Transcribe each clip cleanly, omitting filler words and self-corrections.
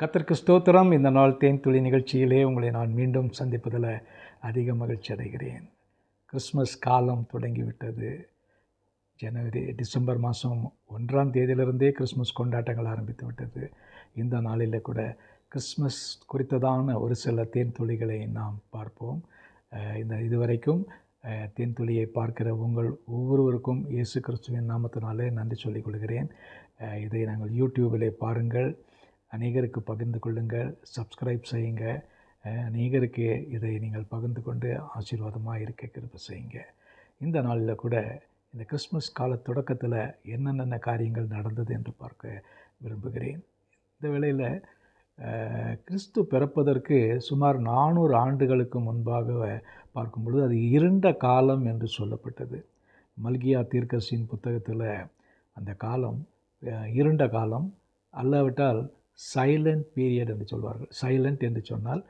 கர்த்தருக்கு ஸ்தோத்திரம். இந்த நாள் தேன் துளி நிகழ்ச்சியிலே உங்களை நான் மீண்டும் சந்திப்பதில் அதிக மகிழ்ச்சி அடைகிறேன். கிறிஸ்மஸ் காலம் தொடங்கிவிட்டது. டிசம்பர் மாதம் 1ஆம் தேதியிலிருந்தே கிறிஸ்மஸ் கொண்டாட்டங்கள் ஆரம்பித்து விட்டது. இந்த நாளில் கூட கிறிஸ்மஸ் குறித்ததான ஒரு சில தேன் துளிகளை நாம் பார்ப்போம். இதுவரைக்கும் தேன் துளியை பார்க்கிற உங்கள் ஒவ்வொருவருக்கும் இயேசு கிறிஸ்துவின் நாமத்தினாலே நன்றி சொல்லிக் கொள்கிறேன். இதை நாங்கள் யூடியூபிலே பாருங்கள், அநேகருக்கு பகிர்ந்து கொள்ளுங்கள், சப்ஸ்கிரைப் செய்யுங்க. அநேகருக்கு இதை நீங்கள் பகிர்ந்து கொண்டு ஆசீர்வாதமாக இருக்க கிருபை செய்யுங்க. இந்த நாளில் கூட இந்த கிறிஸ்மஸ் கால தொடக்கத்தில் என்னென்ன காரியங்கள் நடந்தது என்று பார்க்க விரும்புகிறேன். இந்த வேளையில் கிறிஸ்து பிறப்பதற்கு சுமார் 400 ஆண்டுகளுக்கு முன்பாக பார்க்கும் பொழுது அது இருண்ட காலம் என்று சொல்லப்பட்டது. மல்கியா தீர்க்கதரிசியின் புத்தகத்தில் அந்த காலம் இருண்ட காலம், அல்லாவிட்டால் சைலண்ட் பீரியட் என்று சொல்வார்கள். சைலண்ட் என்று சொன்னால்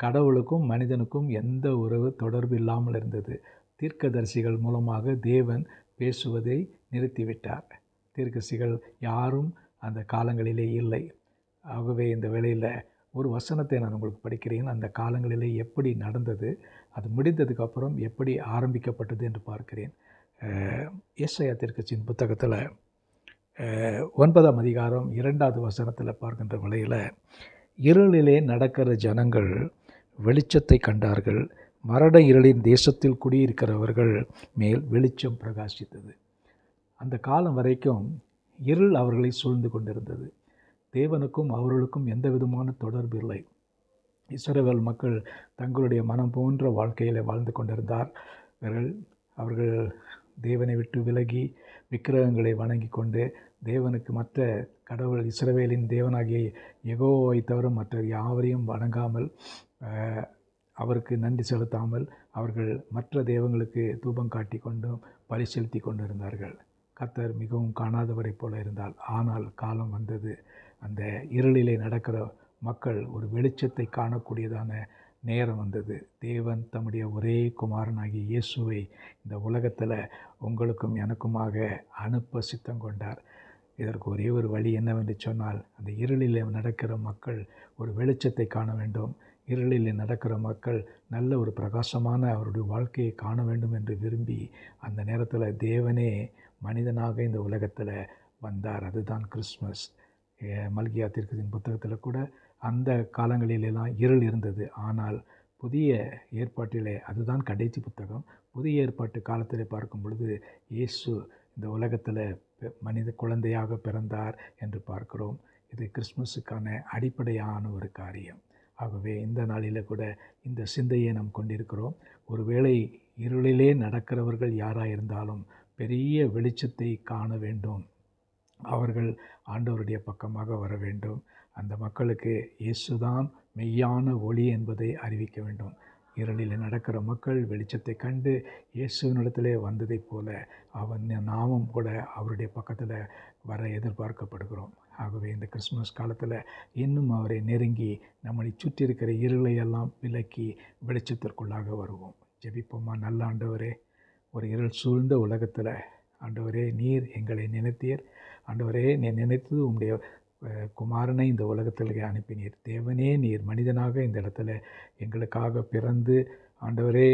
கடவுளுக்கும் மனிதனுக்கும் எந்த உறவு தொடர்பு இல்லாமல் இருந்தது. தீர்க்கதரிசிகள் மூலமாக தேவன் பேசுவதை நிறுத்திவிட்டார். தீர்க்கதரிசிகள் யாரும் அந்த காலங்களிலே இல்லை. ஆகவே இந்த வேளையில் ஒரு வசனத்தை நான் உங்களுக்கு படிக்கிறேன். அந்த காலங்களிலே எப்படி நடந்தது, அது முடிந்ததுக்கப்புறம் எப்படி ஆரம்பிக்கப்பட்டது என்று பார்க்கிறேன். ஏசாயா தீர்க்கதரிசியின் புத்தகத்தில் 9ஆம் அதிகாரம் 2வது வசனத்தில் பார்க்கின்ற வேளையில், இருளிலே நடக்கிற ஜனங்கள் வெளிச்சத்தை கண்டார்கள், மரண இருளின் தேசத்தில் குடியிருக்கிறவர்கள் மேல் வெளிச்சம் பிரகாசித்தது. அந்த காலம் வரைக்கும் இருள் அவர்களை சூழ்ந்து கொண்டிருந்தது. தேவனுக்கும் அவர்களுக்கும் எந்த விதமான தொடர்பு இல்லை. இஸ்ரவேல் மக்கள் தங்களுடைய மனம் போன்ற வாழ்க்கையில் வாழ்ந்து கொண்டிருந்தார்கள். அவர்கள் தேவனை விட்டு விலகி விக்கிரகங்களை வணங்கி கொண்டு தேவனுக்கு மற்ற கடவுள் இஸ்ரவேலின் தேவனாகிய யெகோவாவை தவிர மற்ற யாவரையும் வணங்காமல், அவருக்கு நன்றி செலுத்தாமல் அவர்கள் மற்ற தெய்வங்களுக்கு தூபம் காட்டி கொண்டும் பலி செலுத்தி கொண்டு இருந்தார்கள். கர்த்தர் மிகவும் காணாதவரை போல இருந்தால். ஆனால் காலம் வந்தது. அந்த இருளிலே நடக்கிற மக்கள் ஒரு வெளிச்சத்தை காணக்கூடியதான நேரம் வந்தது. தேவன் தம்முடைய ஒரே குமாரனாகிய இயேசுவை இந்த உலகத்தில் உங்களுக்கும் எனக்குமாக அனுப்ப சித்தம் கொண்டார். இதற்கு ஒரே ஒரு வழி என்னவென்று சொன்னால், அந்த இருளில் நடக்கிற மக்கள் ஒரு வெளிச்சத்தை காண வேண்டும். இருளில் நடக்கிற மக்கள் நல்ல ஒரு பிரகாசமான அவருடைய வாழ்க்கையை காண வேண்டும் என்று விரும்பி அந்த நேரத்தில் தேவனே மனிதனாக இந்த உலகத்தில் வந்தார். அதுதான் கிறிஸ்மஸ். மல்கியா தீர்க்கதரிசியின் புத்தகத்தில் கூட அந்த காலங்களிலெல்லாம் இருள் இருந்தது. ஆனால் புதிய ஏற்பாட்டிலே, அதுதான் கடைசி புத்தகம், புதிய ஏற்பாட்டு காலத்தில் பார்க்கும் பொழுது இயேசு இந்த உலகத்தில் மனித குழந்தையாக பிறந்தார் என்று பார்க்கிறோம். இது கிறிஸ்மஸுக்கான அடிப்படையான ஒரு காரியம். ஆகவே இந்த நாளில் கூட இந்த சிந்தையை நாம் கொண்டிருக்கிறோம். ஒருவேளை இருளிலே நடக்கிறவர்கள் யாராக இருந்தாலும் பெரிய வெளிச்சத்தை காண வேண்டும். அவர்கள் ஆண்டவருடைய பக்கமாக வர வேண்டும். அந்த மக்களுக்கு இயேசுதான் மெய்யான ஒளி என்பதை அறிவிக்க வேண்டும். இருளில் நடக்கிற மக்கள் வெளிச்சத்தை கண்டு இயேசுவினிடத்திலே வந்ததைப் போல அவன் நாமும் கூட அவருடைய பக்கத்தில் வர எதிர்பார்க்கப்படுகிறோம். ஆகவே இந்த கிறிஸ்மஸ் காலத்தில் இன்னும் அவரை நெருங்கி நம்மளை சுற்றி இருக்கிற இருளையெல்லாம் விலக்கி வெளிச்சத்திற்குள்ளாக வருவோம். ஜெபிப்போமா. நல்ல ஆண்டவரே, ஒரு இருள் சூழ்ந்த உலகத்தில் ஆண்டவரே நீர் எங்களை நினைத்தீர். ஆண்டவரே, நீர் நினைத்தது உம்முடைய குமாரனை இந்த உலகத்தில் அனுப்பினீர். தேவனே, நீர் மனிதனாக இந்த இடத்துல எங்களுக்காக பிறந்து ஆண்டவரே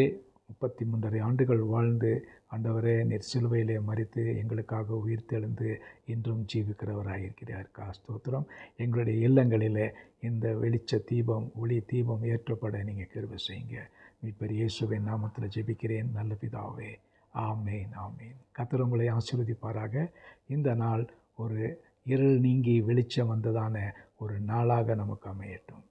33 ஆண்டுகள் வாழ்ந்து ஆண்டவரே நீர் சிலுவையிலே மரித்து எங்களுக்காக உயிர்த்தெழுந்து இன்றும் ஜீவிக்கிறவராயிருக்கிறார். ஸ்தோத்திரம். எங்களுடைய இல்லங்களில் இந்த வெளிச்ச தீபம், ஒளி தீபம் ஏற்றப்பட நீங்கள் கிருபை செய்யுங்க. மீட்பர் இயேசுவின் நாமத்தில் ஜெபிக்கிறேன் நல்ல பிதாவே. ஆமேன், ஆமேன். கர்த்தர் உங்களை ஆசீர்வதிப்பாராக. இந்த நாள் ஒரு இருள் நீங்கி வெளிச்சம் வந்ததான ஒரு நாளாக நமக்கு அமையட்டும்.